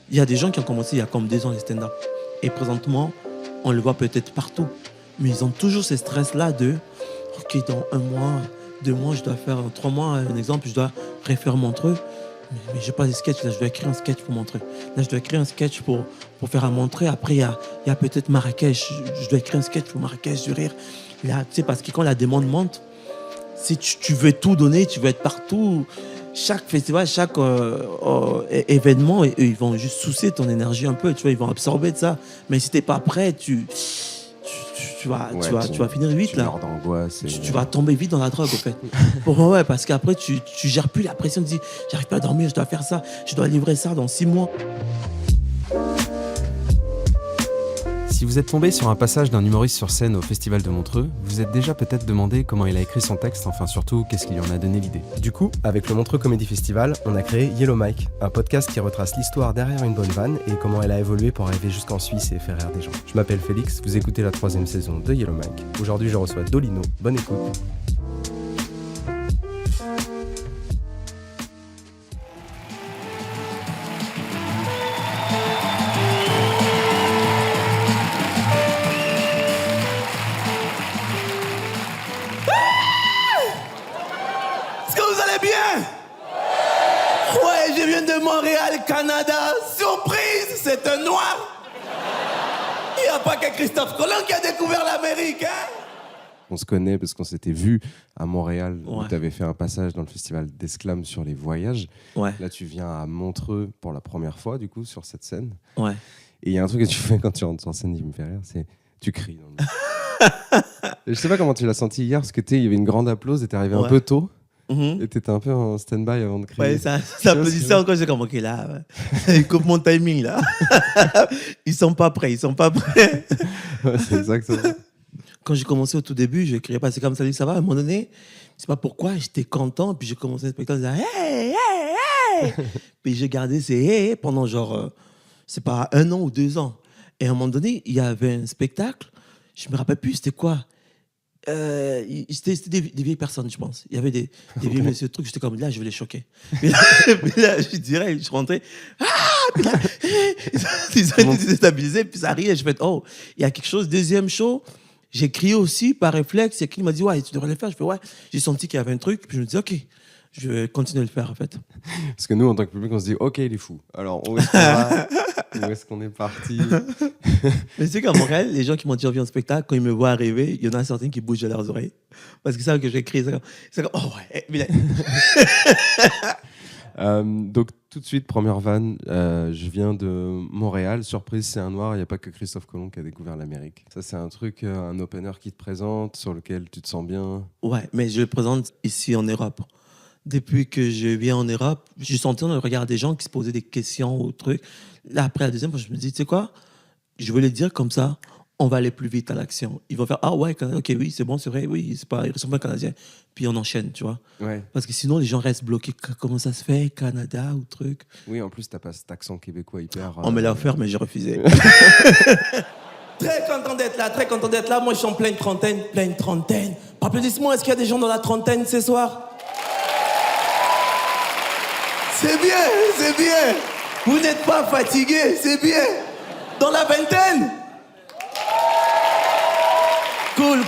Il y a des gens qui ont commencé il y a comme 2 ans les stand-up. Et présentement, on le voit peut-être partout. Mais ils ont toujours ce stress-là de « Ok, dans 1 mois, 2 mois, je dois faire 3 mois, un exemple, je dois refaire Montreux. Mais je n'ai pas de sketch, là, je dois écrire un sketch pour Montreux. Là, je dois écrire un sketch pour faire un Montreux. Après, il y a peut-être Marrakech. Je dois écrire un sketch pour Marrakech, du rire. Là, tu sais, parce que quand la demande monte, si tu veux tout donner, tu veux être partout, chaque festival, chaque événement, ils vont juste soucier ton énergie un peu, tu vois, ils vont absorber de ça. Mais si tu n'es pas prêt, tu vas finir vite, tu là. meurs d'angoisse. Tu vas tomber vite dans la drogue, au fait. Ouais, parce qu'après, tu gères plus la pression. Tu dis, j'arrive pas à dormir, je dois faire ça, je dois livrer ça dans 6 mois. Si vous êtes tombé sur un passage d'un humoriste sur scène au Festival de Montreux, vous êtes déjà peut-être demandé comment il a écrit son texte, enfin surtout, qu'est-ce qui lui en a donné l'idée. Du coup, avec le Montreux Comedy Festival, on a créé Yellow Mike, un podcast qui retrace l'histoire derrière une bonne vanne et comment elle a évolué pour arriver jusqu'en Suisse et faire rire des gens. Je m'appelle Félix, vous écoutez la 3e saison de Yellow Mike. Aujourd'hui, je reçois Dolino. Bonne écoute. Est-ce que vous allez bien? Ouais, je viens de Montréal, Canada. Surprise, c'est un noir. Il n'y a pas que Christophe Colomb qui a découvert l'Amérique, hein? On se connaît parce qu'on s'était vu à Montréal, où Ouais. tu avais fait un passage dans le festival d'Esclames sur les voyages. Ouais, Là, tu viens à Montreux pour la première fois, du coup, sur cette scène. ouais. Et il y a un truc que tu fais quand tu rentres sur scène qui me fait rire, c'est tu cries. Dans le... Je sais pas comment tu l'as senti hier, parce que il y avait une grande applause et t'es arrivé un Ouais. peu tôt. Mhm. Et t'étais un peu en stand-by avant de crier. Ouais, ça applaudissait encore. J'ai comme, ok, là, ils coupent mon timing, là. Ils sont pas prêts. Ouais, c'est exactement. Quand j'ai commencé au tout début, je criais pas, c'est comme salut, ça va. À un moment donné, je sais pas pourquoi, j'étais content. Puis j'ai commencé le spectacle, je disais, hey, hey, hey. Puis j'ai gardé ces hey, hey pendant genre, c'est pas 1 an ou 2 ans. Et à un moment donné, il y avait un spectacle, je me rappelle plus, c'était quoi. C'était des vieilles personnes, je pense. Il y avait des vieux messieurs, trucs, j'étais comme là, je vais les choquer. Puis là, je dirais, je rentrais, puis là, ils ont été déstabilisés, puis ça riait. Je fais, oh, il y a quelque chose. Deuxième show, j'ai crié aussi par réflexe. Et qui m'a dit, ouais, tu devrais le faire. Je fais, ouais. J'ai senti qu'il y avait un truc, puis je me dis, ok, je vais continuer à le faire, en fait. Parce que nous, en tant que public, on se dit, ok, il est fou. Alors, où est-ce qu'on va? Où est-ce qu'on est parti? Mais tu sais qu'à Montréal, les gens qui m'ont déjà vu en spectacle, quand ils me voient arriver, il y en a certains qui bougent de leurs oreilles. Parce qu'ils savent que j'ai crié. C'est comme, oh ouais. Mais là... Donc, tout de suite, première vanne. Je viens de Montréal. Surprise, c'est un noir. Il n'y a pas que Christophe Colomb qui a découvert l'Amérique. Ça, c'est un truc, un opener qui te présente, sur lequel tu te sens bien. Ouais, mais je le présente ici en Europe. Depuis que je viens en Europe, j'ai senti dans le regard des gens qui se posaient des questions ou trucs. Là, après la deuxième fois, je me dis, tu sais quoi? Je veux le dire comme ça, on va aller plus vite à l'action. Ils vont faire, ah ouais, ok, oui, c'est bon, c'est vrai, oui, c'est pas, ils ressemblent pas Canadiens. Puis on enchaîne, tu vois. Ouais. Parce que sinon, les gens restent bloqués. Comment ça se fait, Canada ou truc? Oui, en plus, t'as pas cet accent québécois hyper. On me l'a offert, mais j'ai refusé. Très content d'être là, très content d'être là. Moi, je suis en pleine trentaine, Applaudissements, est-ce qu'il y a des gens dans la trentaine ce soir? C'est bien. Vous n'êtes pas fatigué, c'est bien. Dans la vingtaine? Cool.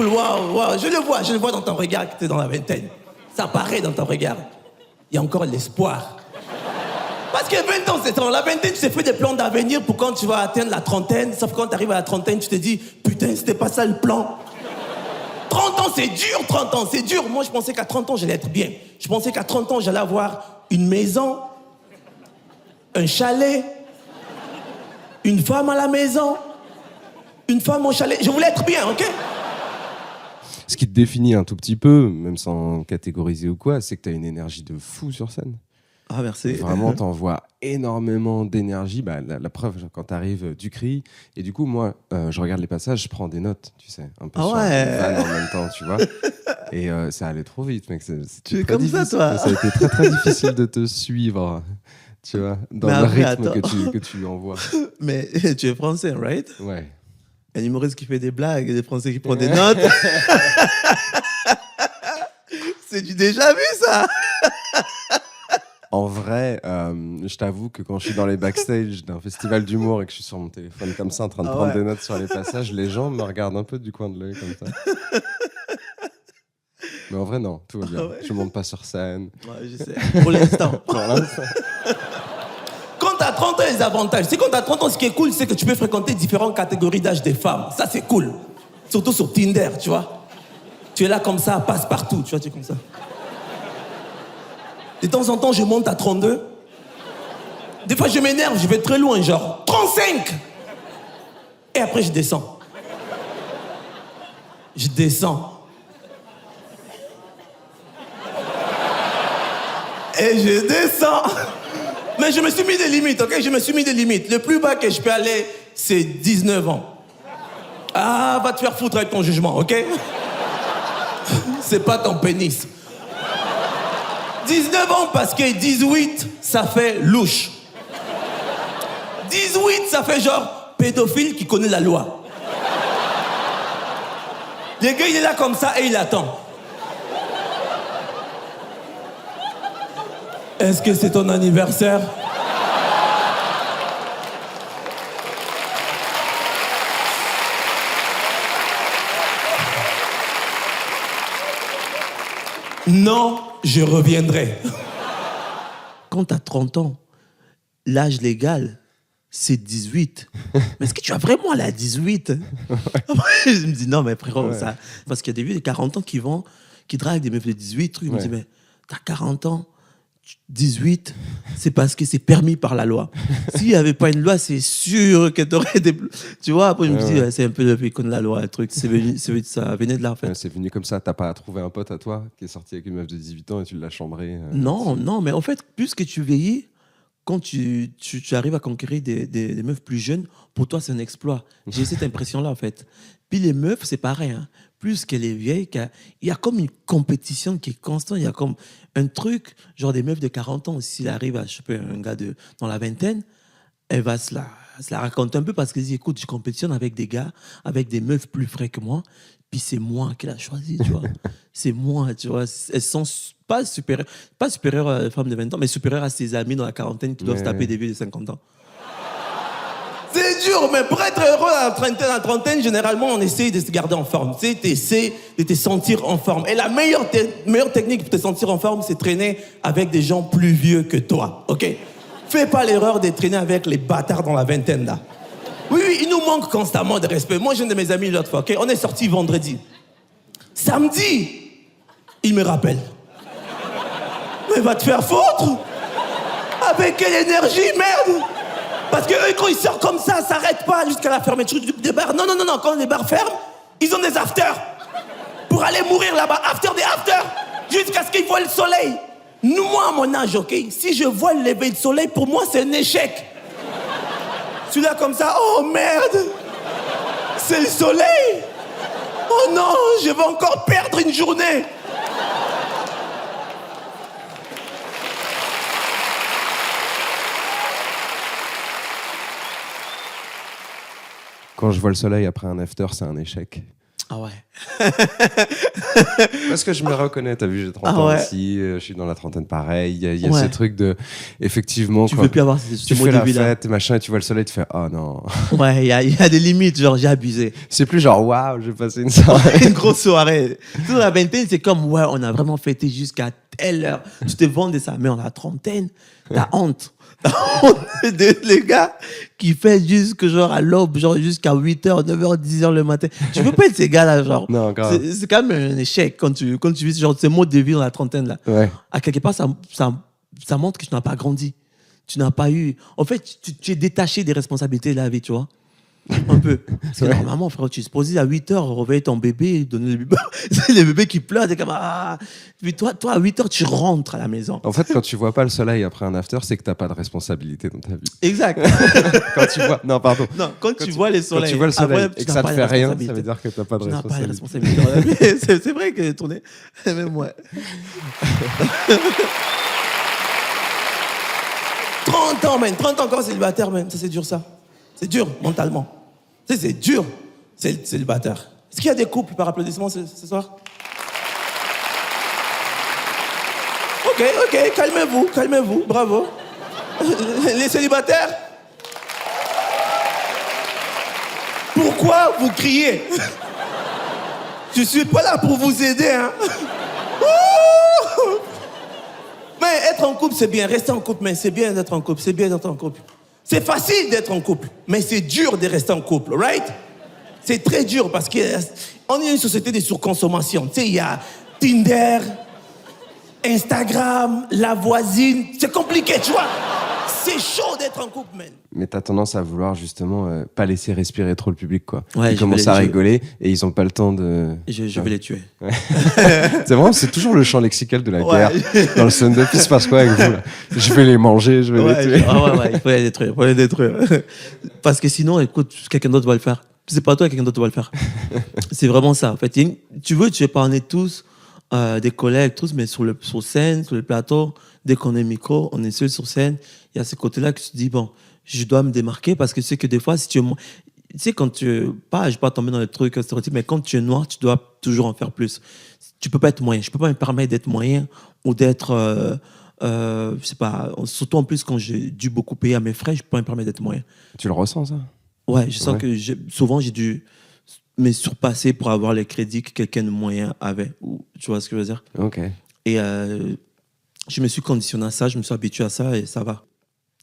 Waouh. Je le vois dans ton regard que tu es dans la vingtaine. Ça paraît dans ton regard. Il y a encore l'espoir. Parce que 20 ans, c'est dans la vingtaine, tu t'es fait des plans d'avenir pour quand tu vas atteindre la trentaine. Sauf quand tu arrives à la trentaine, tu te dis, putain, c'était pas ça le plan. 30 ans, c'est dur. Moi, je pensais qu'à 30 ans, j'allais être bien. Je pensais qu'à 30 ans, j'allais avoir une maison, un chalet, une femme à la maison, une femme au chalet. Je voulais être bien, ok? Ce qui te définit un tout petit peu, même sans catégoriser ou quoi, c'est que t'as une énergie de fou sur scène. Ah, merci. Vraiment, t'envoies énormément d'énergie. Bah, la preuve, quand t'arrives, tu cries. Et du coup, moi, je regarde les passages, je prends des notes, tu sais, un peu sur les vannes en même temps, tu vois. Et ça allait trop vite, mec. Tu es comme ça, toi. Ça a été très, très difficile de te suivre, tu vois, dans le rythme que tu envoies. Mais tu es français, right? Ouais. Un humoriste qui fait des blagues et des Français qui prennent des notes. C'est du déjà vu, ça. En vrai, je t'avoue que quand je suis dans les backstage d'un festival d'humour et que je suis sur mon téléphone comme ça en train de prendre des notes sur les passages, les gens me regardent un peu du coin de l'œil comme ça. Mais en vrai, non, tout va bien. Je monte pas sur scène. Ouais, je sais. Pour l'instant. Quand t'as 30 ans, les avantages. C'est quand t'as 30 ans, ce qui est cool, c'est que tu peux fréquenter différentes catégories d'âge des femmes. Ça, c'est cool. Surtout sur Tinder, tu vois. Tu es là comme ça, passe partout, tu vois, tu es comme ça. De temps en temps, je monte à 32. Des fois, je m'énerve, je vais très loin, genre 35. Et après, je descends. Je descends. Et je descends. Mais je me suis mis des limites, ok? Je me suis mis des limites. Le plus bas que je peux aller, c'est 19 ans. Ah, va te faire foutre avec ton jugement, ok? C'est pas ton pénis. 19 ans parce que 18, ça fait louche. 18, ça fait genre pédophile qui connaît la loi. Le gars, il est là comme ça et il attend. Est-ce que c'est ton anniversaire? Non, je reviendrai. Quand t'as 30 ans, l'âge légal, c'est 18. Mais est-ce que tu as vraiment à 18? Après, je me dis, non, mais frérot, ça... Parce qu'il y a des vieux de 40 ans qui draguent des meufs de 18, trucs. Je me dis, mais t'as 40 ans, 18, c'est parce que c'est permis par la loi. S'il n'y avait pas une loi, c'est sûr que t'aurais des... Tu vois, après, je me dis, c'est un peu le qu'on la loi, le truc. Ça venait de là, en fait. C'est venu comme ça. T'as pas trouvé un pote à toi qui est sorti avec une meuf de 18 ans et tu l'as chambré Non, mais en fait, plus que tu vieillis, quand tu arrives à conquérir des meufs plus jeunes, pour toi, c'est un exploit. J'ai cette impression-là, en fait. Puis les meufs, c'est pareil. Hein. Plus qu'elle est vieille, il y a comme une compétition qui est constante. Il y a comme un truc, genre des meufs de 40 ans, s'il arrive à choper un gars dans la vingtaine, elle va se la raconter un peu parce qu'elle dit, écoute, je compétitionne avec des gars, avec des meufs plus frais que moi, puis c'est moi qui l'a choisi, tu vois. C'est moi, tu vois. Elles sont pas supérieures à la femme de 20 ans, mais supérieures à ses amis dans la quarantaine qui doivent se taper des vieux de 50 ans. C'est dur, mais pour être heureux à la trentaine, généralement, on essaye de se garder en forme. Tu sais, t'essaies de te sentir en forme. Et la meilleure technique pour te sentir en forme, c'est traîner avec des gens plus vieux que toi, ok? Fais pas l'erreur de traîner avec les bâtards dans la vingtaine, là. Oui, il nous manque constamment de respect. Moi, j'ai un de mes amis l'autre fois, ok? On est sortis vendredi. Samedi, il me rappelle. Mais va te faire foutre! Avec quelle énergie, merde! Parce que eux, quand ils sortent comme ça s'arrêtent pas jusqu'à la fermeture des bars. Non, quand les bars ferment, ils ont des afters. Pour aller mourir là-bas, after des afters, jusqu'à ce qu'ils voient le soleil. Moi, à mon âge, ok, si je vois le lever du soleil, pour moi, c'est un échec. Je suis là comme ça, oh merde, c'est le soleil. Oh non, je vais encore perdre une journée. Quand je vois le soleil après un after, c'est un échec. Ah ouais. Parce que je me reconnais, t'as vu, j'ai 30 ans aussi, je suis dans la trentaine pareil, il y a ce truc de, effectivement, tu veux plus avoir tu fais la fête, machin, et tu vois le soleil, tu fais, oh non. Ouais, il y a des limites, genre j'ai abusé. C'est plus genre, waouh, j'ai passé une soirée. Une grosse soirée. Dans la vingtaine, c'est comme, ouais, on a vraiment fêté jusqu'à telle heure. Tu te vends de ça, mais en la trentaine, t'as honte. Les gars qui fêtent jusque genre à l'aube, genre jusqu'à 8h, 9h, 10h le matin. Tu veux pas être ces gars-là, genre. Non, grave. C'est quand même un échec quand tu vis genre ces modes de vie dans la trentaine là. Ouais. À quelque part, ça montre que tu n'as pas grandi. Tu n'as pas eu. En fait, tu es détaché des responsabilités de la vie, tu vois. Un peu. Parce que normalement, frère, tu es supposé à 8h réveiller ton bébé, donner le bébé. C'est le bébé qui pleure, t'es comme ah. Puis toi, à 8h, tu rentres à la maison. En fait, quand tu vois pas le soleil après un after, c'est que t'as pas de responsabilité dans ta vie. Exact. Quand tu vois. Non, pardon. Non, quand tu vois le soleil. Quand tu vois le soleil après, et que ça te fait rien, ça veut dire que t'as pas de responsabilité. Pas de responsabilité. C'est vrai que tourner. Même ouais. 30 ans, man. 30 ans encore célibataire, man. Ça, c'est dur, ça. C'est dur, mentalement. C'est dur, c'est célibataire. Est-ce qu'il y a des couples par applaudissement ce soir? Oh Ok, calmez-vous, bravo. Les célibataires? Pourquoi vous criez? Je suis pas là pour vous aider, hein. Mais être en couple, c'est bien. Rester en couple, mais c'est bien d'être en couple. C'est facile d'être en couple, mais c'est dur de rester en couple, right? C'est très dur parce qu'on est une société de surconsommation. Tu sais, il y a Tinder, Instagram, la voisine. C'est compliqué, tu vois. C'est chaud d'être en couple, man. Mais t'as tendance à vouloir justement pas laisser respirer trop le public, quoi. Ouais, ils commencent à rigoler et ils ont pas le temps de... Je vais les tuer. Ouais. C'est toujours le champ lexical de la guerre. Dans le stand-up, il se passe quoi avec vous là? Je vais les manger, je vais les tuer. Il faut les détruire. Parce que sinon, écoute, quelqu'un d'autre va le faire. C'est pas toi, quelqu'un d'autre va le faire. C'est vraiment ça, en fait. Tu sais pas, on est tous des collègues, tous, mais sur scène, sur le plateau, dès qu'on est micro, on est seul sur scène, il y a ce côté-là que tu te dis, bon, je dois me démarquer parce que tu sais que des fois, si tu sais, quand je vais pas tomber dans les trucs stéréotypes, mais quand tu es noir, tu dois toujours en faire plus. Tu peux pas être moyen. Je peux pas me permettre d'être moyen ou d'être, je sais pas, surtout en plus quand j'ai dû beaucoup payer à mes frais, je peux pas me permettre d'être moyen. Tu le ressens, ça? Ouais, je sens que souvent j'ai dû me surpasser pour avoir les crédits que quelqu'un de moyen avait. Tu vois ce que je veux dire? Ok. Et je me suis conditionné à ça, je me suis habitué à ça et ça va.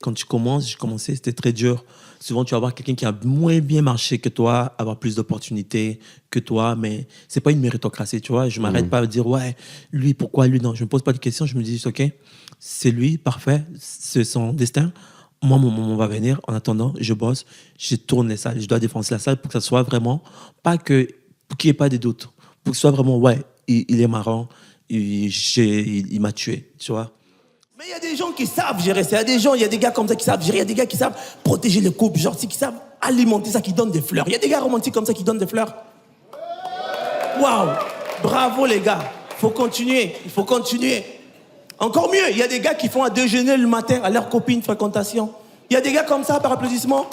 Quand j'ai commencé, c'était très dur. Souvent, tu vas voir quelqu'un qui a moins bien marché que toi, avoir plus d'opportunités que toi, mais c'est pas une méritocratie, tu vois. Je m'arrête pas à dire, ouais, lui, pourquoi lui? Non, je me pose pas de questions, je me dis, ok, c'est lui, parfait, c'est son destin. Moi, mon moment va venir. En attendant, je bosse, je tourne les salles, je dois défoncer la salle pour que ça soit vraiment, pour qu'il n'y ait pas de doute, pour que ce soit vraiment, ouais, il est marrant, il m'a tué, tu vois. Mais il y a des gens qui savent gérer ça. Il y a des gars comme ça qui savent gérer. Il y a des gars qui savent protéger le couple, genre qui savent alimenter ça, qui donnent des fleurs. Il y a des gars romantiques comme ça qui donnent des fleurs. Waouh! Bravo les gars. Il faut continuer. Encore mieux, il y a des gars qui font à déjeuner le matin à leur copine fréquentation. Il y a des gars comme ça par applaudissement.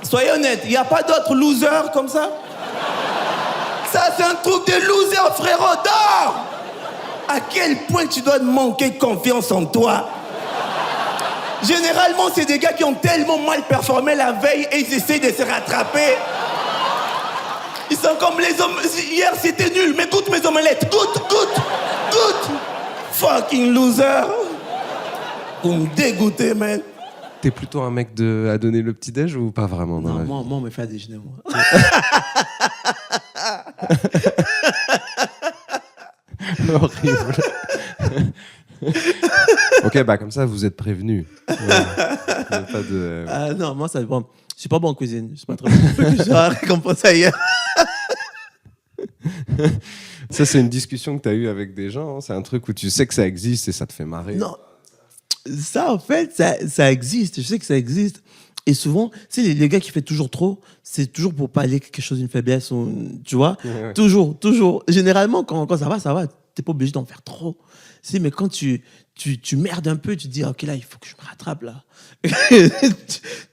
Soyez honnêtes, il n'y a pas d'autres losers comme ça? Ça, c'est un truc de loser, frérot, dors! À quel point tu dois manquer confiance en toi? Généralement, c'est des gars qui ont tellement mal performé la veille et ils essaient de se rattraper. Ils sont comme les hommes. Hier, c'était nul, mais goûte mes omelettes. Goûte! Fucking loser! Vous me dégoûtez, man. T'es plutôt un mec à donner le petit-déj ou pas vraiment dans la vie? Moi, on me fait à déjeuner, moi. Horrible. Ok, bah comme ça, vous êtes prévenus. Pas de... non, moi, ça dépend. Je suis pas bon en cuisine. Je suis pas très bon. Je vais récompenser ailleurs. Ça, c'est une discussion que tu as eue avec des gens. Hein. C'est un truc où tu sais que ça existe et ça te fait marrer. Non. Ça, en fait, ça existe. Je sais que ça existe. Et souvent, tu sais, les gars qui font toujours trop, c'est toujours pour pallier quelque chose, une faiblesse, tu vois. Ouais. Toujours. Généralement, quand ça va. T'es pas obligé d'en faire trop. Si, mais quand tu merdes un peu, tu te dis, ok, là, il faut que je me rattrape, là.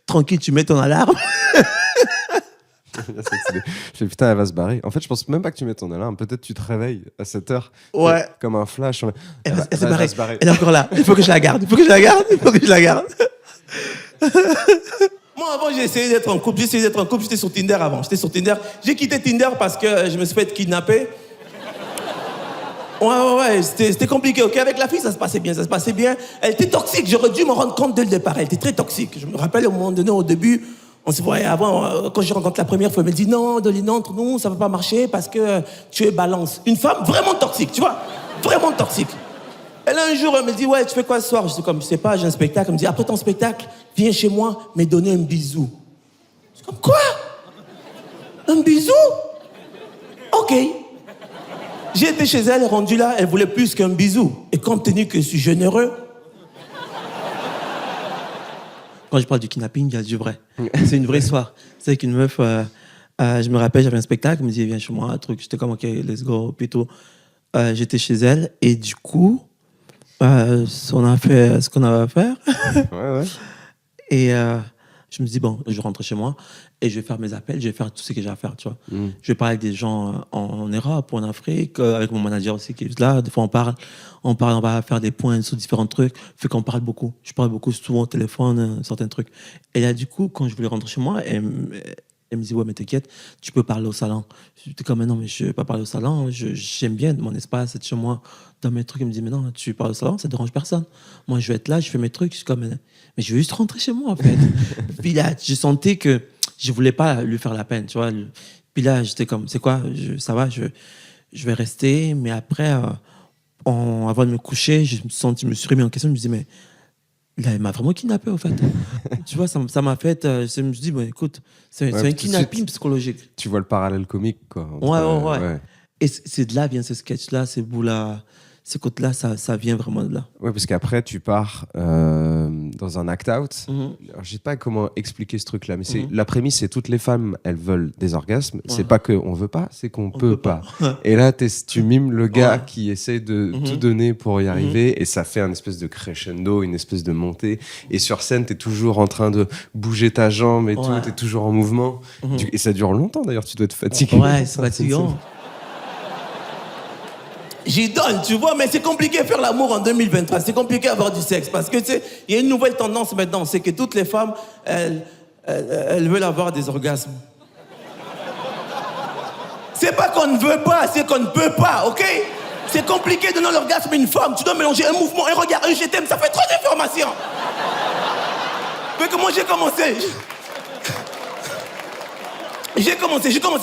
Tranquille, tu mets ton alarme. Je fais putain, elle va se barrer. En fait, je pense même pas que tu mets ton alarme. Peut-être tu te réveilles à 7h. Ouais. Comme un flash. Elle va se barrer. Elle est encore là. Il faut que je la garde. Moi, avant, j'ai essayé d'être en couple. J'étais sur Tinder avant. J'ai quitté Tinder parce que je me suis fait kidnapper. Ouais. C'était compliqué, ok? Avec la fille, ça se passait bien. Elle était toxique. J'aurais dû me rendre compte dès le départ. Elle était très toxique. Je me rappelle, au moment donné, au début, on se voyait avant, quand je rencontre la première fois, elle me dit non, Dolina, entre nous, ça va pas marcher parce que tu es balance. Une femme vraiment toxique, tu vois? Vraiment toxique. Et là, un jour, elle me dit, ouais, tu fais quoi ce soir? Je dis comme, je sais pas, j'ai un spectacle. Elle me dit, après ton spectacle, viens chez moi, me donner un bisou. Je dis comme, quoi? Un bisou? Ok. J'ai été chez elle, rendue là, elle voulait plus qu'un bisou. Et compte tenu que je suis généreux, quand je parle du kidnapping, il y a du vrai. C'est une vraie histoire. C'est qu'une meuf, je me rappelle, j'avais un spectacle, elle me dit, viens chez moi, un truc. J'étais comme, ok, let's go, plutôt. J'étais chez elle, et du coup, on a fait ce qu'on avait à faire. Ouais. Et Je me dis, bon, je rentre chez moi et je vais faire mes appels, je vais faire tout ce que j'ai à faire, tu vois. Je vais parler avec des gens en Europe ou en Afrique, avec mon manager aussi qui est là. Des fois, on va faire des points sur différents trucs. Fait qu'on parle beaucoup. Je parle beaucoup souvent au téléphone, certains trucs. Et là, du coup, quand je voulais rentrer chez moi, elle me dit, ouais, mais t'inquiète, tu peux parler au salon. J'étais comme, non, mais je ne vais pas parler au salon. J'aime bien mon espace, être chez moi, dans mes trucs. Elle me dit, mais non, tu parles au salon, ça ne dérange personne. Moi, je vais être là, je fais mes trucs. Je suis comme, mais je veux juste rentrer chez moi, en fait. Puis là, je sentais que je ne voulais pas lui faire la peine, tu vois. Puis là, j'étais comme, c'est quoi, ça va, je vais rester. Mais après, avant de me coucher, je me suis remis en question. Je me disais, mais là, il m'a vraiment kidnappé, en fait. Tu vois, ça m'a fait. Je me suis dit, bon, écoute, c'est un kidnapping psychologique. Tu vois le parallèle comique, quoi. Ouais. Et c'est de là vient ce sketch-là, ces bouts-là, ces côtes-là, ça vient vraiment de là. Ouais, parce qu'après, tu pars dans un act-out. Alors, je sais pas comment expliquer ce truc-là, mais la prémisse, c'est toutes les femmes, elles veulent des orgasmes. C'est pas qu'on veut pas, c'est qu'on peut pas. Et là, tu mimes le gars qui essaie de tout donner pour y arriver, et ça fait un espèce de crescendo, une espèce de montée. Et sur scène, t'es toujours en train de bouger ta jambe et tout, t'es toujours en mouvement. Et ça dure longtemps, d'ailleurs, tu dois être fatigué. Ouais, c'est fatigant. J'y donne, tu vois, mais c'est compliqué faire l'amour en 2023. C'est compliqué avoir du sexe parce que, tu sais, il y a une nouvelle tendance maintenant, c'est que toutes les femmes, elles veulent avoir des orgasmes. C'est pas qu'on ne veut pas, c'est qu'on ne peut pas, ok? C'est compliqué de donner l'orgasme à une femme. Tu dois mélanger un mouvement, un regard, un je t'aime, ça fait trop d'informations. Mais que moi, j'ai commencé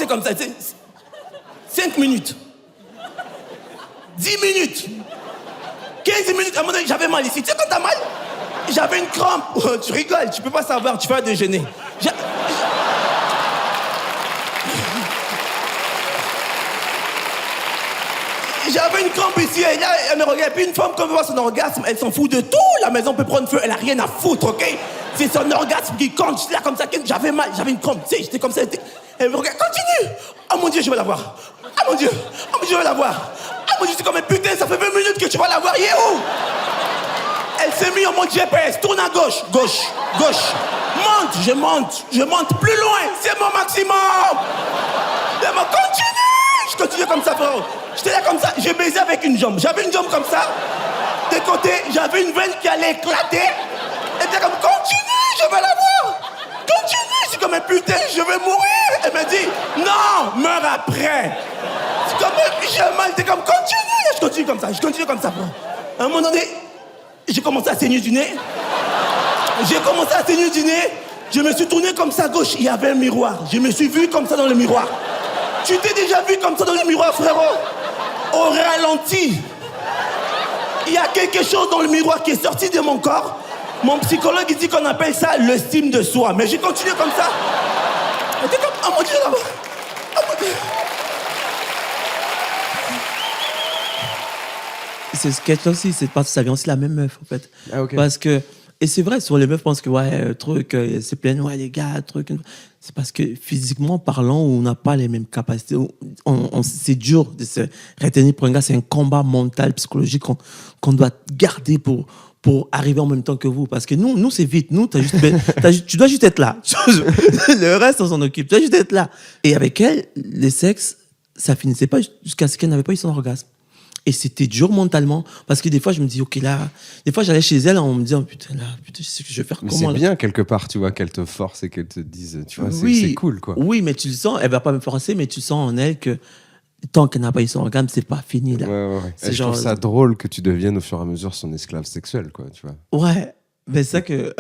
comme ça, 5 minutes. 10 minutes, 15 minutes, à un moment donné, j'avais mal ici. Tu sais quand t'as mal? J'avais une crampe. Oh, tu rigoles, tu peux pas savoir, tu vas déjeuner. J'avais une crampe ici, et là, elle me regarde. Puis une femme, quand elle veut voir son orgasme, elle s'en fout de tout. La maison peut prendre feu, elle a rien à foutre, ok? C'est son orgasme qui compte. J'étais là comme ça, j'avais mal, j'avais une crampe. Tu sais, j'étais comme ça. Elle me regarde, continue. Oh mon Dieu, je vais la voir. Oh mon Dieu, je vais la voir. Ah mon Dieu, c'est comme un putain, ça fait 20 minutes que tu vas la voir, il est où? Elle s'est mise en mode GPS, tourne à gauche. Monte, je monte plus loin, c'est mon maximum. Elle m'a continue. Je continuais comme ça, frérot. J'étais là comme ça, j'ai baisé avec une jambe. J'avais une jambe comme ça. De côté, j'avais une veine qui allait éclater. Elle était comme, continue, je vais la voir. Continue, c'est comme un putain, je vais mourir. Elle m'a dit, non, meurs après. C'est comme, j'ai mal, t'es comme, continue. Je continue comme ça, bro. À un moment donné, j'ai commencé à saigner du nez. Je me suis tourné comme ça à gauche, il y avait un miroir. Je me suis vu comme ça dans le miroir. Tu t'es déjà vu comme ça dans le miroir, frérot? Au ralenti. Il y a quelque chose dans le miroir qui est sorti de mon corps. Mon psychologue, il dit qu'on appelle ça l'estime de soi. Mais j'ai continué comme ça. J'étais comme, oh mon Dieu, là-bas. Oh mon Dieu. Ce sketch aussi, ça vient aussi de la même meuf, en fait. Ah, ok. Parce que, et c'est vrai, sur les meufs, je pense que, c'est plein, les gars, c'est parce que physiquement parlant, on n'a pas les mêmes capacités. C'est dur de se retenir pour un gars, c'est un combat mental, psychologique qu'on doit garder pour arriver en même temps que vous. Parce que nous c'est vite. Nous, tu dois juste être là. Le reste, on s'en occupe. Tu dois juste être là. Et avec elle, le sexe, ça finissait pas jusqu'à ce qu'elle n'avait pas eu son orgasme. Et c'était dur mentalement. Parce que des fois, je me dis, OK, là... Des fois, j'allais chez elle en me disant, putain, je sais que je vais faire mais comment, c'est là. bien, quelque part, tu vois, qu'elle te force et qu'elle te dise, tu vois, Oui, c'est cool, quoi. Oui, mais tu le sens, elle va pas me forcer, mais tu sens en elle que tant qu'elle n'a pas eu son orgasme, c'est pas fini, là. Ouais. C'est je trouve ça drôle que tu deviennes au fur et à mesure son esclave sexuel, quoi, tu vois. Ouais, mais c'est ça que...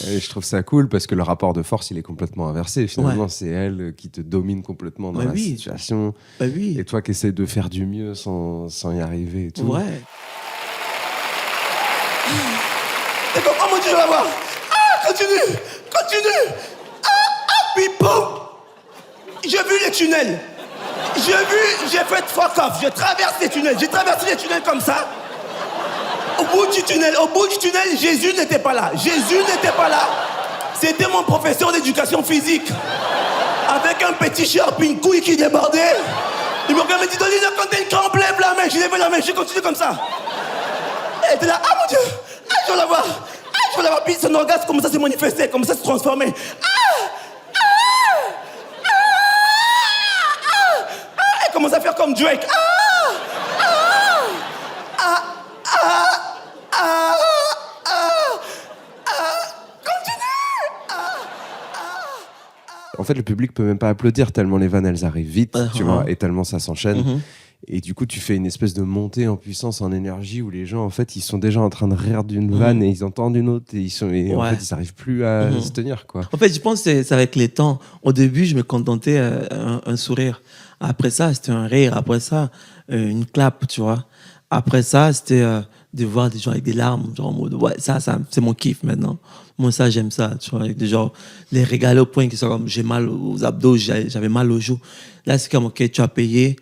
Et je trouve ça cool parce que le rapport de force, il est complètement inversé. Finalement, c'est elle qui te domine complètement dans la situation. Bah oui. Et toi qui essaies de faire du mieux sans y arriver et tout. Ouais. Et comme, oh mon Dieu, je vais voir. Ah, continue. Ah, puis boum. J'ai vu les tunnels. J'ai fait fuck off. J'ai traversé les tunnels comme ça. Au bout du tunnel, Jésus n'était pas là. C'était mon professeur d'éducation physique. Avec un petit shirt puis une couille qui débordait. Il me regarde et me dit, Dolina, quand t'as une crampe, lève la main. J'ai levé la main, j'ai continué comme ça. Elle était là, ah mon Dieu, ah, je vais la voir. la rapide, son orgasme, comment ça s'est manifesté, comment ça s'est transformé. Elle commence à faire comme Drake. En fait, le public peut même pas applaudir tellement les vannes, elles arrivent vite, tu vois, et tellement ça s'enchaîne. Et du coup, tu fais une espèce de montée en puissance, en énergie, où les gens, en fait, ils sont déjà en train de rire d'une vanne et ils entendent une autre et en fait, ils n'arrivent plus à se tenir, quoi. En fait, je pense que c'est avec les temps. Au début, je me contentais un sourire. Après ça, c'était un rire. Après ça, une clap, tu vois. Après ça, c'était de voir des gens avec des larmes, genre en mode, ouais, ça c'est mon kiff maintenant. Moi, ça, j'aime ça, tu vois. Avec des gens, les régaler au point qu'ils sont comme, j'ai mal aux abdos, j'avais mal aux joues. Là, c'est comme, ok, tu as payé,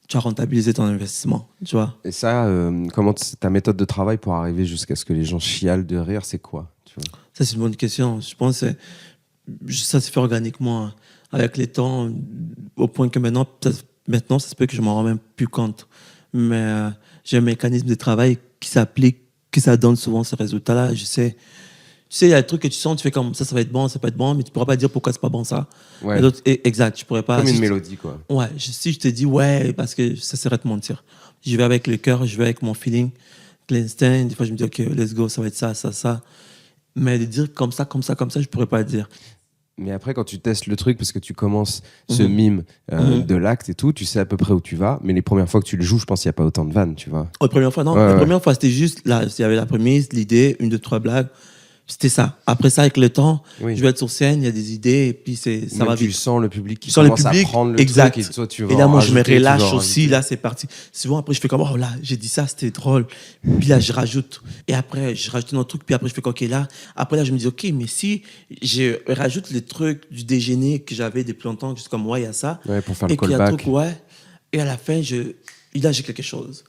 tu as rentabilisé ton investissement, tu vois. Et ça, comment ta méthode de travail pour arriver jusqu'à ce que les gens chialent de rire, c'est quoi, tu vois? Ça, c'est une bonne question. Je pense que ça se fait organiquement, hein, avec les temps, au point que maintenant, ça se peut que je m'en rends même plus compte. Mais j'ai un mécanisme de travail qui s'applique, que ça donne souvent ce résultat-là. Je sais, tu sais, il y a des trucs que tu sens, tu fais comme ça va être bon, ça peut être bon, mais tu pourras pas dire pourquoi c'est pas bon ça. Ouais. Exact, tu pourrais pas. Comme une mélodie, quoi. Ouais, si je te dis ouais, parce que ça serait te mentir. Je vais avec le cœur, je vais avec mon feeling, l'instinct. Des fois, je me dis, ok, let's go, ça va être ça, ça, ça. Mais de dire comme ça, je pourrais pas le dire. Mais après, quand tu testes le truc, parce que tu commences ce mime de l'acte et tout, tu sais à peu près où tu vas. Mais les premières fois que tu le joues, je pense qu'il n'y a pas autant de vannes, tu vois. La première fois, non. La première fois, c'était juste, là, il y avait la prémisse, l'idée, 1, 2, 3 blagues. C'était ça. Après ça, avec le temps, je vais être sur scène, il y a des idées, et puis ça va vite. Tu sens le public qui Sur commence le public, à prendre le exact. truc, et toi, tu vas et là, moi, je me rajouter, relâche aussi. Là, c'est parti. Souvent, après, je fais comme, oh là, j'ai dit ça, c'était drôle. Puis là, je rajoute. Et après, je rajoute un autre truc. Puis après, je fais OK, là. Après, là, je me dis, OK, mais si je rajoute les trucs du déjeuner que j'avais depuis longtemps, juste comme, ouais, il y a ça. Ouais, pour faire et le callback. un truc, ouais. Et à la fin, là, j'ai quelque chose.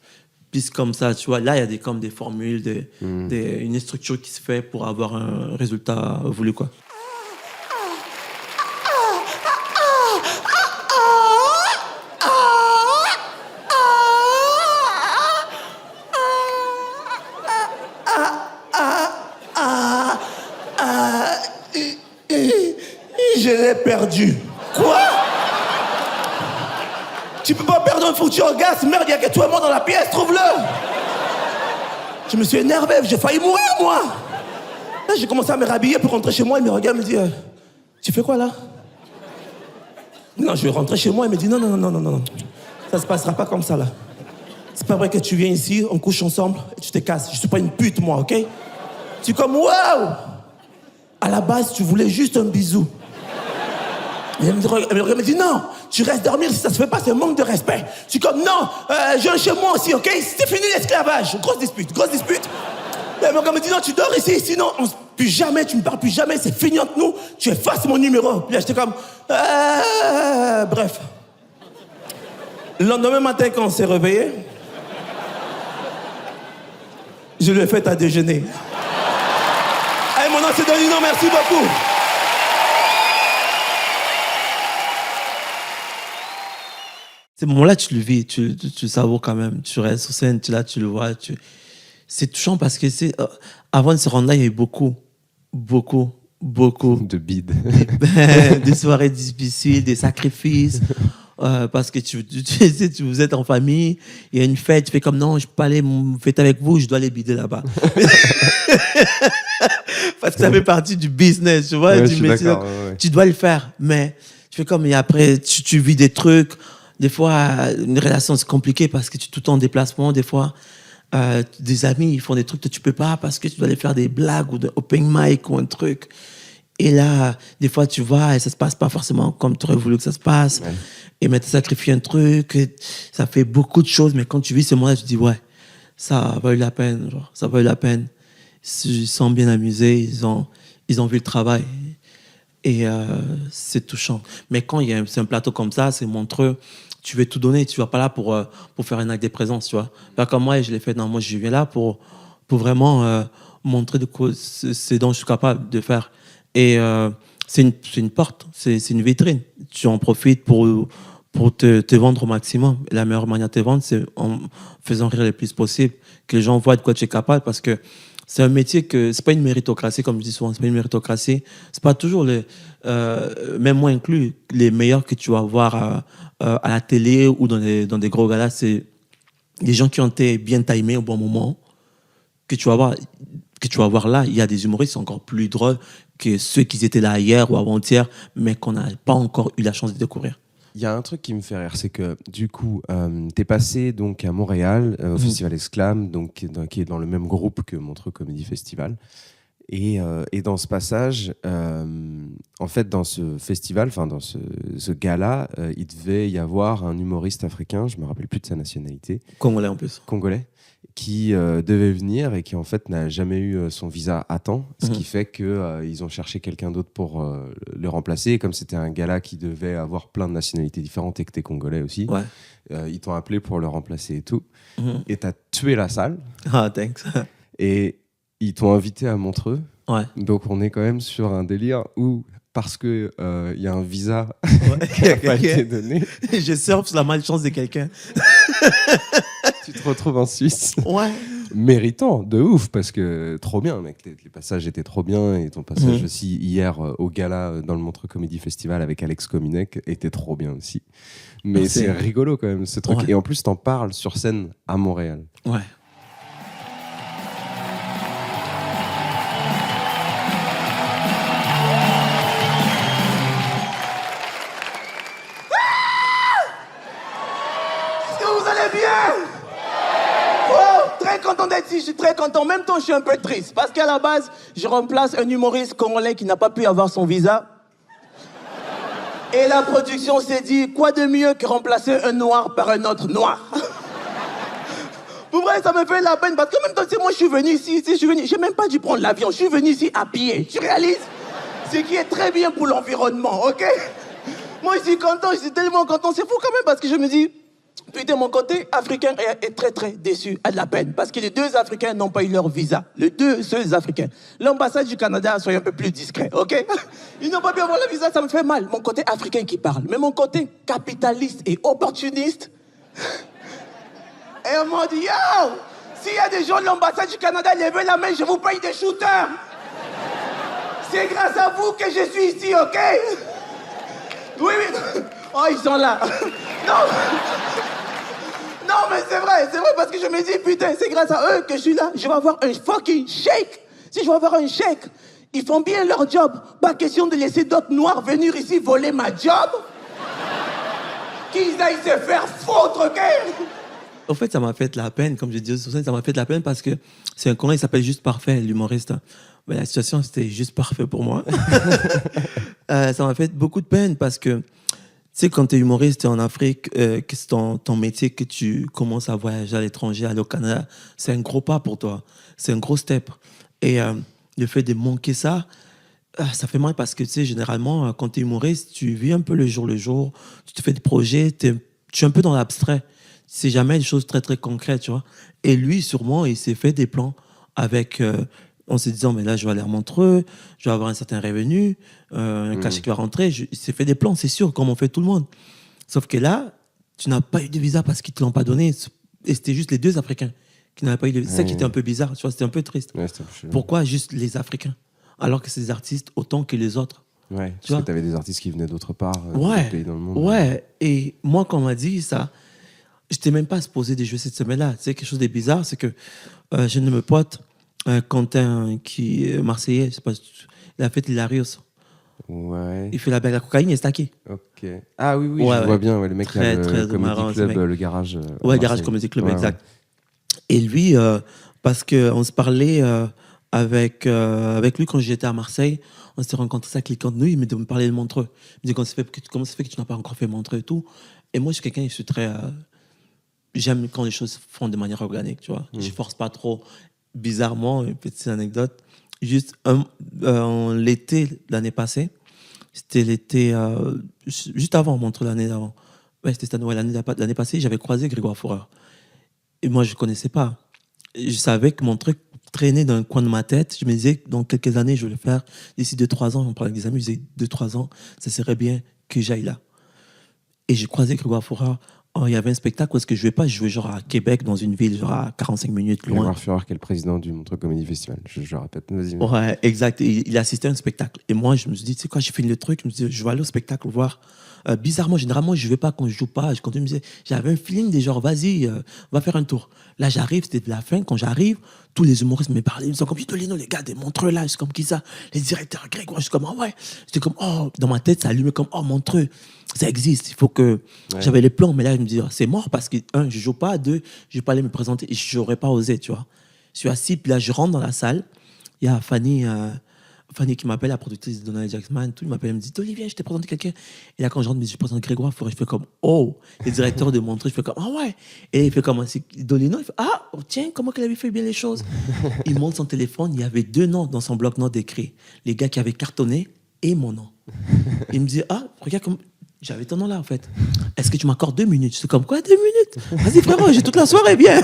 Puis c'est comme ça, tu vois, là, il y a comme des formules, une structure qui se fait pour avoir un résultat voulu, quoi. Je l'ai perdu. Quoi? Tu peux pas perdre un foutu orgasme, merde, il y a que toi et moi dans la pièce, trouve-le. Je me suis énervé, j'ai failli mourir, moi. Là, j'ai commencé à me rhabiller pour rentrer chez moi, il me regarde, il me dit, tu fais quoi là? Non, je vais rentrer chez moi, il me dit, non, ça se passera pas comme ça là. C'est pas vrai que tu viens ici, on couche ensemble et tu te casses. Je suis pas une pute, moi, ok? Tu es comme, waouh! À la base, tu voulais juste un bisou. Et elle me dit, non, tu restes dormir si ça se fait pas, c'est un manque de respect. Je suis comme, non, je viens chez moi aussi, ok? C'est fini l'esclavage. Grosse dispute. Et elle me dit, non, tu dors ici, sinon, plus jamais, tu me parles plus jamais, c'est fini entre nous, tu effaces mon numéro. Puis là, j'étais comme, bref. Le lendemain matin, quand on s'est réveillé, je lui ai fait à déjeuner. Hey, mon nom, c'est Donino, merci beaucoup. Ces moments-là, tu le vis, tu le savoures quand même. Tu restes sur scène, tu le vois. C'est touchant parce que avant de se rendre là, il y a eu beaucoup de bides. des soirées difficiles, des sacrifices. Parce que vous êtes en famille, il y a une fête, tu fais comme non, je peux pas aller fêter avec vous, je dois aller bider là-bas. Parce que ça fait partie du business, tu vois, du métier. Ouais. Tu dois le faire, mais tu fais comme, et après, tu vis des trucs. Des fois, une relation, c'est compliqué parce que tu es tout le temps en déplacement. Des fois, des amis, ils font des trucs que tu peux pas parce que tu dois aller faire des blagues ou des open mic ou un truc. Et là, des fois, tu vas et ça se passe pas forcément comme tu aurais voulu que ça se passe. Ouais. Et mais tu sacrifies un truc, ça fait beaucoup de choses. Mais quand tu vis ce moment-là, tu te dis, ouais, ça a valu la peine. Genre, ça a valu la peine. Ils sont bien amusés, ils ont vu le travail. Et c'est touchant. Mais quand c'est un plateau comme ça, c'est montreux, tu veux tout donner. Tu ne vas pas là pour faire un acte de présence, tu vois. Pas comme moi, je l'ai fait. Non, moi, je viens là pour vraiment montrer de quoi c'est dont je suis capable de faire. Et c'est une porte, c'est une vitrine. Tu en profites pour te vendre au maximum. Et la meilleure manière de te vendre, c'est en faisant rire le plus possible, que les gens voient de quoi tu es capable. Parce que c'est un métier que c'est pas une méritocratie, comme je dis souvent, c'est pas une méritocratie. C'est pas toujours même moi inclus, les meilleurs que tu vas voir à la télé ou dans des gros galas, c'est des gens qui ont été bien timés au bon moment, que tu vas voir là. Il y a des humoristes encore plus drôles que ceux qui étaient là hier ou avant-hier, mais qu'on n'a pas encore eu la chance de découvrir. Il y a un truc qui me fait rire, c'est que du coup, t'es passé donc à Montréal, au Festival Exclam, donc, qui est dans le même groupe que Montreux Comedy Festival. Et dans ce passage, en fait, dans ce festival, enfin dans ce gala, il devait y avoir un humoriste africain, je me rappelle plus de sa nationalité. Congolais en plus. Congolais, qui devait venir et qui en fait n'a jamais eu son visa à temps, ce qui fait qu'ils ont cherché quelqu'un d'autre pour le remplacer. Et comme c'était un gala qui devait avoir plein de nationalités différentes et que t'es congolais aussi, ils t'ont appelé pour le remplacer et tout. Et t'as tué la salle. Ah, thanks. Et ils t'ont invité à Montreux. Ouais. Donc on est quand même sur un délire où, parce qu'il y a un visa qui Ouais. n'a pas été donné, Je surfe sur la malchance de quelqu'un. tu te retrouves en Suisse. Ouais. Méritant, de ouf, parce que trop bien, mec. Les passages étaient trop bien. Et ton passage aussi hier au gala dans le Montreux Comedy Festival avec Alex Kominek était trop bien aussi. Mais Merci. c'est rigolo quand même, ce truc. Ouais. Et en plus, t'en parles sur scène à Montréal. Ouais. Est-ce que vous allez bien? Oh, très content d'être ici, je suis très content. En même temps, je suis un peu triste. Parce qu'à la base, je remplace un humoriste congolais qui n'a pas pu avoir son visa. Et la production s'est dit, quoi de mieux que remplacer un noir par un autre noir? Pour vrai, ça me fait la peine parce que même temps, moi je suis venu ici, j'ai même pas dû prendre l'avion, je suis venu ici à pied. Tu réalises? Ce qui est très bien pour l'environnement, ok? Moi, je suis content, je suis tellement content. C'est fou quand même parce que je me dis, putain, mon côté africain est très très déçu, a de la peine. Parce que les deux Africains n'ont pas eu leur visa. Les deux seuls Africains. L'ambassade du Canada, soyez un peu plus discret, ok? Ils n'ont pas pu avoir le visa, ça me fait mal. Mon côté africain qui parle. Mais mon côté capitaliste et opportuniste. Et on m'a dit, yo, s'il y a des gens de l'ambassade du Canada, levez la main, je vous paye des shooters. C'est grâce à vous que je suis ici, ok? Oui, oui. Oh, ils sont là. Non. Non, mais c'est vrai, parce que je me dis, putain, c'est grâce à eux que je suis là. Je vais avoir un fucking chèque. Si je vais avoir un chèque, ils font bien leur job. Pas question de laisser d'autres noirs venir ici voler ma job. Qu'ils aillent se faire foutre, ok? En fait, ça m'a fait de la peine, comme je disais sur scène, ça m'a fait de la peine parce que c'est un Congolais, il s'appelle Juste Parfait, l'humoriste. Mais la situation, c'était juste parfait pour moi. Ça m'a fait beaucoup de peine parce que, tu sais, quand tu es humoriste, tu es en Afrique, que c'est ton métier, que tu commences à voyager à l'étranger, aller au Canada, c'est un gros pas pour toi. C'est un gros step. Et le fait de manquer ça, ça fait mal parce que, tu sais, généralement, quand tu es humoriste, tu vis un peu le jour, tu te fais des projets, tu es un peu dans l'abstrait. C'est jamais des choses très, très concrètes, tu vois. Et lui, sûrement, il s'est fait des plans avec... en se disant, mais là, je vais aller à Montreux, je vais avoir un certain revenu, un cachet qui va rentrer. Il s'est fait des plans, c'est sûr, comme on fait tout le monde. Sauf que là, tu n'as pas eu de visa parce qu'ils ne te l'ont pas donné. Et c'était juste les deux Africains qui n'avaient pas eu de visa. C'est ça qui était un peu bizarre, tu vois, c'était un peu triste. Ouais, Pourquoi juste les Africains? Alors que c'est des artistes autant que les autres. Ouais, Tu parce vois? que tu avais des artistes qui venaient d'autre part, Ouais, d'autres pays dans le monde. ouais. Et moi, quand on m'a dit ça, je n'étais même pas supposé de jouer cette semaine-là. Tu sais, quelque chose de bizarre, c'est que j'ai une de mes potes, Quentin, qui est marseillais, je sais pas, il a fait l'Hilarios. Ouais. Il fait la blague à cocaïne et stacké. Ok. Ah oui, Ouais, je vois bien. Ouais, le mec qui a très le Comedy marrant, ce Club, mec. le garage. Ouais, Garage Comedy Club, Ouais, exact. Et lui, parce qu'on se parlait avec lui quand j'étais à Marseille, on s'est rencontrés ça cliquant de nous, il me parlait de Montreux. Il me dit comment ça fait que tu n'as pas encore fait Montreux et tout. Et moi, je suis quelqu'un, je suis très... j'aime quand les choses font de manière organique, tu vois. Je force pas trop. Bizarrement, une petite anecdote, juste l'été l'année passée, c'était l'été juste avant Montreux, l'année d'avant. Ouais, c'était cette année, l'année passée, j'avais croisé Grégoire Fourreur. Et moi, je ne connaissais pas. Je savais que mon truc traînait dans un coin de ma tête. Je me disais que dans quelques années, je vais le faire. D'ici 2-3 ans, on parlait avec des amis, je disais 2-3 ans, ça serait bien que j'aille là. Et j'ai croisé Grégoire Fourreur Oh, il y avait un spectacle où est-ce que je jouais pas, je jouais genre à Québec, dans une ville, genre à 45 minutes loin. Grégoire Fureur, qui est le président du Montreux Comedy Festival. Je répète, vas-y. Ouais, exact. Il assistait à un spectacle. Et moi, je me suis dit, tu sais quoi, j'ai fini le truc, je me suis dit, je vais aller au spectacle voir. Bizarrement, généralement, je vais pas quand je joue pas. Je continue, j'avais un feeling des genre, vas-y, va faire un tour. Là, j'arrive, c'était de la fin. Quand j'arrive, tous les humoristes me parlaient. Ils sont comme, Vitolino, les gars, des Montreux là. Je suis comme, qui ça? Les directeurs Grégoire. Je suis comme, ah ouais. J'étais comme, oh, dans ma tête, ça allumait comme, oh, Montreux, ça existe. Il faut que. Ouais. J'avais les plans, mais là, je me dis, c'est mort parce que, un, je joue pas. Deux, je vais pas aller me présenter. Et je n'aurais pas osé, tu vois. Je suis assis, puis là, je rentre dans la salle. Il y a Fanny qui m'appelle, la productrice de Donald Jackson, tout, il m'appelle, elle me dit, Olivier, je t'ai présenté quelqu'un. Et là, quand je rentre, je présente Grégoire Fureur, je fais comme, oh, le directeur de Montreux, je fais comme, ah ouais. Et il fait comme, c'est Dolino, il fait, ah, oh, tiens, comment qu'elle avait fait bien les choses. Il monte son téléphone, il y avait 2 noms dans son bloc-notes écrits. Les gars qui avaient cartonné et mon nom. Il me dit, ah, regarde comme. J'avais ton nom là, en fait. Est-ce que tu m'accordes 2 minutes? Je suis comme, quoi, 2 minutes? Vas-y, frérot, j'ai toute la soirée, bien.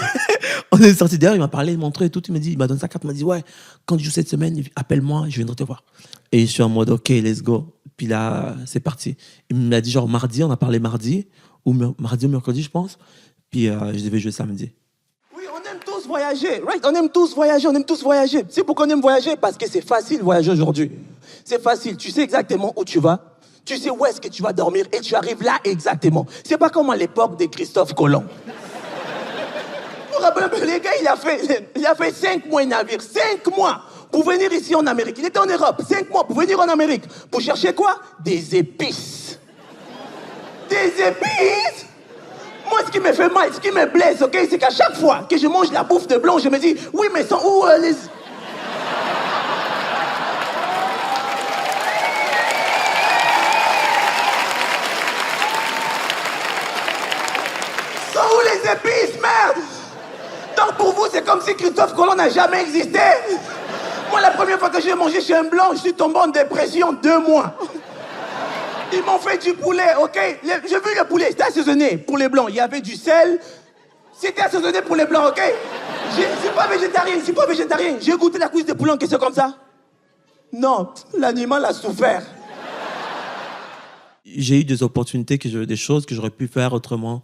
On est sorti dehors, il m'a parlé, il m'a montré et tout. Il m'a donné sa carte, il m'a dit, ouais, quand tu joues cette semaine, appelle-moi, je viendrai te voir. Et je suis en mode, OK, let's go. Puis là, c'est parti. Il m'a dit, genre, mardi, on a parlé mardi ou mercredi, je pense. Puis je devais jouer samedi. Oui, on aime tous voyager, right? On aime tous voyager. C'est pourquoi on aime voyager? Parce que c'est facile voyager aujourd'hui. C'est facile, tu sais exactement où tu vas. Tu sais où est-ce que tu vas dormir et tu arrives là exactement. C'est pas comme à l'époque de Christophe Colomb. Vous vous rappelez, les gars, il a fait 5 mois de navire. 5 mois pour venir ici en Amérique. Il était en Europe. 5 mois pour venir en Amérique. Pour chercher quoi? Des épices. Des épices? Moi, ce qui me fait mal, ce qui me blesse, ok, c'est qu'à chaque fois que je mange la bouffe de blanc, je me dis, oui, mais sont où les... les épices, merde! Donc pour vous, c'est comme si Christophe Colomb n'a jamais existé. Moi, la première fois que j'ai mangé chez un blanc, je suis tombé en dépression 2 mois. Ils m'ont fait du poulet, ok? J'ai vu le poulet, c'était assaisonné pour les blancs. Il y avait du sel, c'était assaisonné pour les blancs, ok? Je suis pas végétarien. J'ai goûté la cuisse de poulet en question comme ça. Non, l'animal a souffert. J'ai eu des opportunités, des choses que j'aurais pu faire autrement,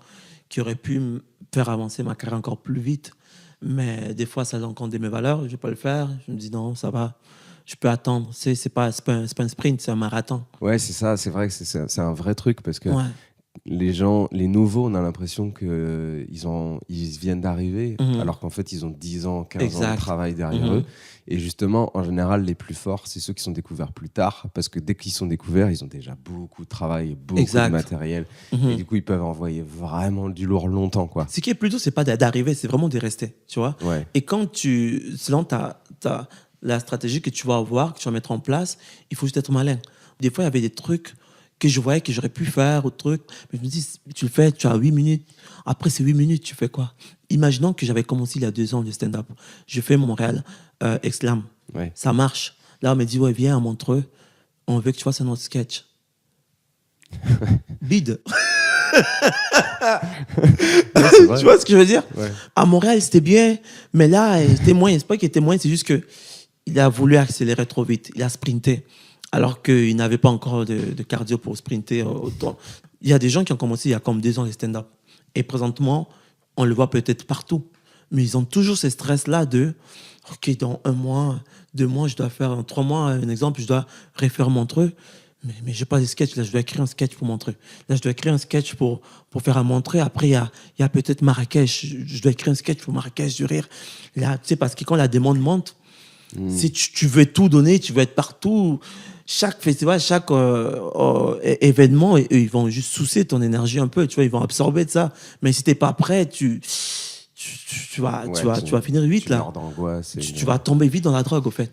qui auraient pu me faire avancer ma carrière encore plus vite. Mais des fois, ça rencontre mes valeurs, je ne vais pas le faire. Je me dis non, ça va, je peux attendre. C'est pas un sprint, c'est un marathon. Ouais, c'est ça, c'est vrai que c'est un vrai truc parce que les gens, les nouveaux, on a l'impression qu'ils viennent d'arriver, alors qu'en fait, ils ont 10 ans, 15 ans de travail derrière eux. Et justement, en général, les plus forts, c'est ceux qui sont découverts plus tard, parce que dès qu'ils sont découverts, ils ont déjà beaucoup de travail, beaucoup de matériel. Et du coup, ils peuvent envoyer vraiment du lourd longtemps, quoi. Ce qui est plutôt, c'est pas d'arriver, c'est vraiment de rester, tu vois. Ouais. Et quand selon la stratégie que tu vas avoir, que tu vas mettre en place, il faut juste être malin. Des fois, il y avait des trucs que je voyais que j'aurais pu faire, ou trucs, mais je me dis, tu le fais, tu as 8 minutes. Après ces 8 minutes, tu fais quoi? Imaginons que j'avais commencé il y a 2 ans le stand-up. Je fais Montréal, Exclam. Ouais. Ça marche. Là, on me dit, ouais, viens à Montreux, on veut que tu fasses un autre sketch. Bide. Tu vois ce que je veux dire? Ouais. À Montréal, c'était bien, mais là, c'était moins. C'est pas qu'il était moins, c'est juste qu'il a voulu accélérer trop vite. Il a sprinté, alors qu'il n'avait pas encore de cardio pour sprinter autant. Il y a des gens qui ont commencé il y a comme 2 ans le stand-up. Et présentement, on le voit peut-être partout. Mais ils ont toujours ce stress-là de « OK, dans 1 mois, 2 mois, je dois faire 3 mois, un exemple, je dois refaire Montreux. Mais je n'ai pas de sketch. Là, je dois écrire un sketch pour Montreux. Là, je dois écrire un sketch pour faire un Montreux. Après, il y a peut-être Marrakech. Je dois écrire un sketch pour Marrakech, du rire. Là, tu sais, parce que quand la demande monte, si tu veux tout donner, tu veux être partout. Chaque festival, chaque événement, ils vont juste soucier ton énergie un peu. Tu vois, ils vont absorber de ça. Mais si tu n'es pas prêt, tu vas finir vite là. Tu vas tomber vite dans la drogue, au fait.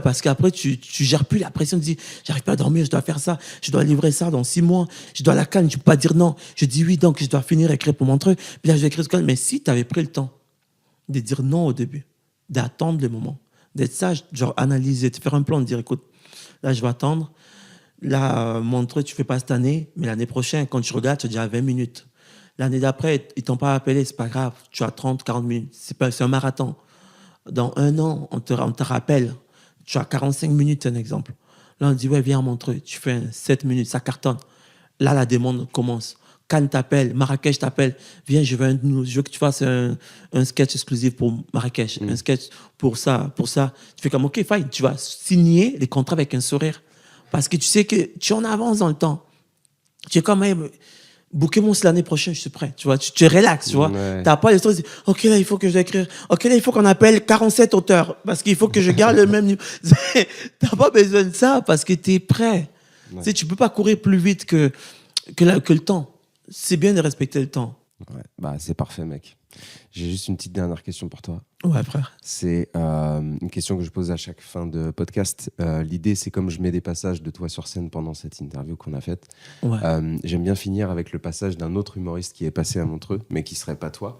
Parce qu'après, tu gères plus la pression. Tu dis, j'arrive pas à dormir, je dois faire ça, je dois livrer ça dans 6 mois, je dois la calme, je peux pas dire non. Je dis oui, donc je dois finir écrire pour Montreux. Puis là, je vais écrire ce que. Mais si tu avais pris le temps de dire non au début, d'attendre le moment, d'être sage, genre analyser, de faire un plan, de dire écoute, là, je vais attendre. Là, Montreux, tu fais pas cette année, mais l'année prochaine, quand tu regardes, tu as déjà 20 minutes. L'année d'après, ils t'ont pas appelé, c'est pas grave. Tu as 30, 40 minutes. C'est un marathon. Dans 1 an, on te rappelle. Tu as 45 minutes, c'est un exemple. Là, on dit, ouais, viens à Montreux. Tu fais 7 minutes, ça cartonne. Là, la demande commence. Cannes t'appelle, Marrakech t'appelle, viens, je veux que tu fasses un sketch exclusif pour Marrakech, un sketch pour ça. Tu fais comme, OK, fine, tu vas signer les contrats avec un sourire. Parce que tu sais que tu en avances dans le temps. Tu es comme, booker-moi l'année prochaine, je suis prêt. Tu vois, tu te relaxes, tu vois. Ouais. T'as pas les trucs, OK, là, il faut que j'écrive. OK, là, il faut qu'on appelle 47 auteurs. Parce qu'il faut que je garde le même niveau. T'as pas besoin de ça parce que t'es prêt. Ouais. Tu sais, tu peux pas courir plus vite que le temps. C'est bien de respecter le temps. Ouais, bah, c'est parfait, mec. J'ai juste une petite dernière question pour toi. Ouais, frère. C'est une question que je pose à chaque fin de podcast. L'idée, c'est comme je mets des passages de toi sur scène pendant cette interview qu'on a faite. Ouais. J'aime bien finir avec le passage d'un autre humoriste qui est passé à Montreux, mais qui serait pas toi,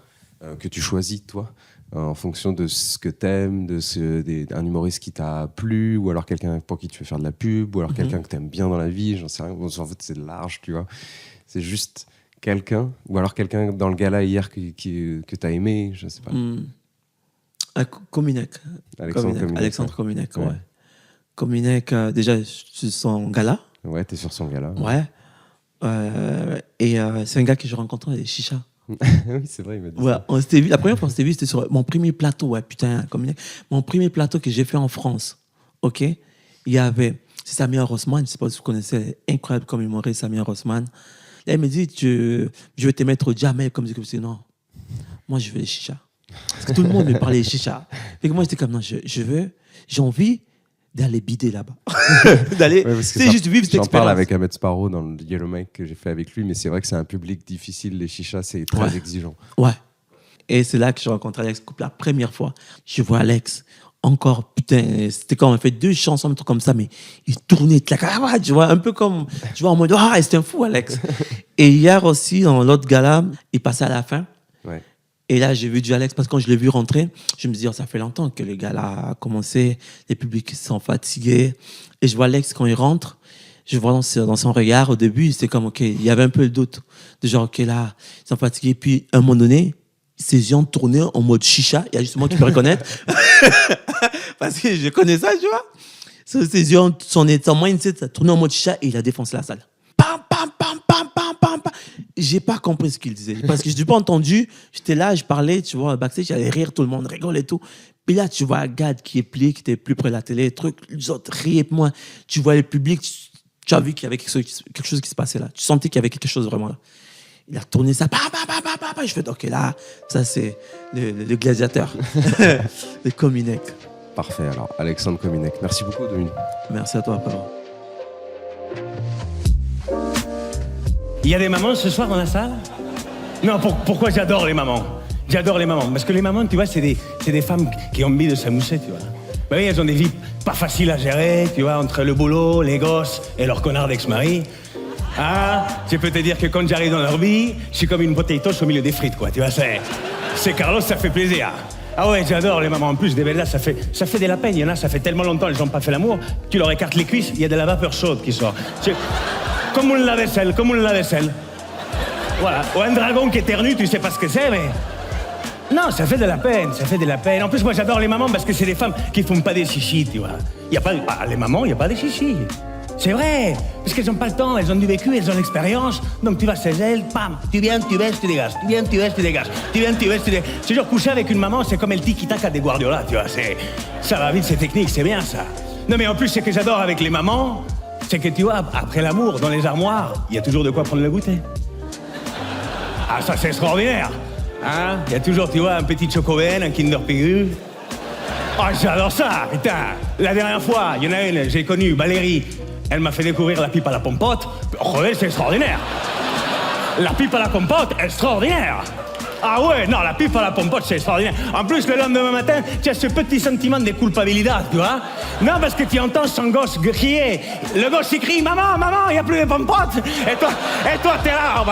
que tu choisis, toi, en fonction de ce que t'aimes, d'un humoriste qui t'a plu, ou alors quelqu'un pour qui tu veux faire de la pub, ou alors quelqu'un que t'aimes bien dans la vie, j'en sais rien. Bon, en fait, c'est large, tu vois. C'est juste quelqu'un, ou alors quelqu'un dans le gala hier que t'as aimé, je sais pas. Kominek. Alexandre Kominek, ouais. Kominek, déjà, c'est son gala. Ouais, t'es sur son gala. Ouais. Et c'est un gars que j'ai rencontré à Chicha. Oui, c'est vrai, il m'a dit Ouais, ça. on s'était vu, la première fois qu'on s'était vu, c'était sur mon premier plateau. Ouais, putain, Kominek. Mon premier plateau que j'ai fait en France. OK? Il y avait, c'est Samir Rossman, je sais pas si vous connaissez, incroyable comme humoriste, Samir Rossman. Là, il me dit, je vais te mettre au Jamel, comme je dis, non. Moi, je veux les chichas. Parce que tout le monde me parlait des chichas. Et que moi, j'étais comme, non, j'ai envie d'aller bider là-bas. D'aller, Ouais, c'est juste vivre cette J'en parle expérience. avec Ahmed Sparrow dans le Yellow Mic que j'ai fait avec lui, mais c'est vrai que c'est un public difficile, les chichas, c'est très Ouais. exigeant. Ouais. Et c'est là que j'ai rencontré Alex Coupe la première fois. Je vois Alex, encore, putain, c'était quand on a fait 2 chansons, un truc comme ça, mais il tournait, tu vois, un peu comme, tu vois, en mode, ah, c'était un fou, Alex. Et hier aussi, dans l'autre gala, il passait à la fin. Ouais. Et là, j'ai vu du Alex, parce que quand je l'ai vu rentrer, je me dis, oh, ça fait longtemps que le gala a commencé, les publics sont fatigués. Et je vois Alex, quand il rentre, je vois dans son regard, au début, c'est comme, OK, il y avait un peu le doute. De genre, OK, là, ils sont fatigués. Puis, à un moment donné, ses yeux ont tourné en mode chicha. Il y a juste moi qui peux reconnaître. Parce que je connais ça, tu vois. Ses yeux, son mindset, ça a tourné en mode chicha et il a défoncé la salle. Pam, pam, pam, pam, pam, pam, pam. J'ai pas compris ce qu'il disait. Parce que je n'ai pas entendu. J'étais là, je parlais, tu vois, backstage, j'allais rire, tout le monde rigole et tout. Puis là, tu vois Gad qui est plié, qui était plus près de la télé, truc, les autres riaient de moi. Tu vois le public, tu as vu qu'il y avait quelque chose qui se passait là. Tu sentais qu'il y avait quelque chose vraiment là. Il a tourné ça, je fais, OK, là, ça c'est le gladiateur, le Kominek. Parfait, alors, Alexandre Kominek. Merci beaucoup, Dominique. Merci à toi, Pablo. Il y a des mamans ce soir dans la salle? Non, pourquoi j'adore les mamans? J'adore les mamans. Parce que les mamans, tu vois, c'est des femmes qui ont envie de s'amuser, tu vois. Bah oui, elles ont des vies pas faciles à gérer, tu vois, entre le boulot, les gosses et leur connard d'ex-mari. Ah, je peux te dire que quand j'arrive dans leur vie, je suis comme une potatoes au milieu des frites, quoi. Tu vois, c'est Carlos, ça fait plaisir. Ah ouais, j'adore les mamans. En plus, des belles là, ça fait de la peine. Il y en a, ça fait tellement longtemps, elles n'ont pas fait l'amour. Tu leur écartes les cuisses, il y a de la vapeur chaude qui sort. Comme une lave-vaisselle, Voilà. Ou un dragon qui éternue, tu sais pas ce que c'est, mais... Non, ça fait de la peine, En plus, moi, j'adore les mamans parce que c'est des femmes qui font pas des chichis, tu vois. Y a pas... Ah, les mamans, y a pas des chichis. C'est vrai, parce qu'elles ont pas le temps, elles ont du vécu, elles ont l'expérience. Donc tu vas chez elles, pam, tu viens, tu baisses, tu dégages. Tu viens, tu baisses, tu dégages. Tu viens, tu baisses, tu dégages. C'est genre coucher avec une maman, c'est comme el tiki-taka des Guardiola, tu vois. Ça va vite, c'est technique, c'est bien ça. Non mais en plus, ce que j'adore avec les mamans, c'est que tu vois, après l'amour, dans les armoires, il y a toujours de quoi prendre le goûter. Ah, ça c'est extraordinaire. Hein? Il y a toujours, tu vois, un petit Chocoben, un Kinder Pigu. Oh, j'adore ça, putain. La dernière fois, il y en a une, j'ai connu, Valérie. Elle m'a fait découvrir la pipe à la pompote. Regardez, c'est extraordinaire. La pipe à la compote, extraordinaire. Ah ouais, non, la pipe à la pompote, c'est extraordinaire. En plus, le lendemain matin, tu as ce petit sentiment de culpabilité, tu vois. Non, parce que tu entends son gosse crier. Le gosse, il crie, maman, maman, il n'y a plus de pompote. Et toi, t'es là,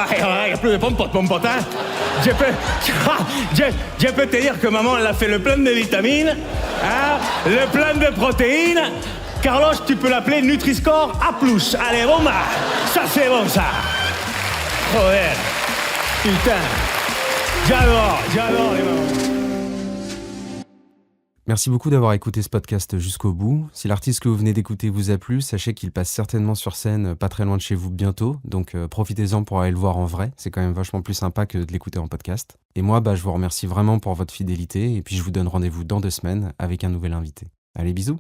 il n'y a plus de pompote, hein. Je peux te dire que maman, elle a fait le plein de vitamines, hein, le plein de protéines. Carlos, tu peux l'appeler Nutri-Score A+. Allez, bon, bah, ça c'est bon, ça. Joder. Putain. J'adore les mamans. Merci beaucoup d'avoir écouté ce podcast jusqu'au bout. Si l'artiste que vous venez d'écouter vous a plu, sachez qu'il passe certainement sur scène pas très loin de chez vous bientôt, donc profitez-en pour aller le voir en vrai, c'est quand même vachement plus sympa que de l'écouter en podcast. Et moi, je vous remercie vraiment pour votre fidélité, et puis je vous donne rendez-vous dans 2 semaines avec un nouvel invité. Allez, bisous!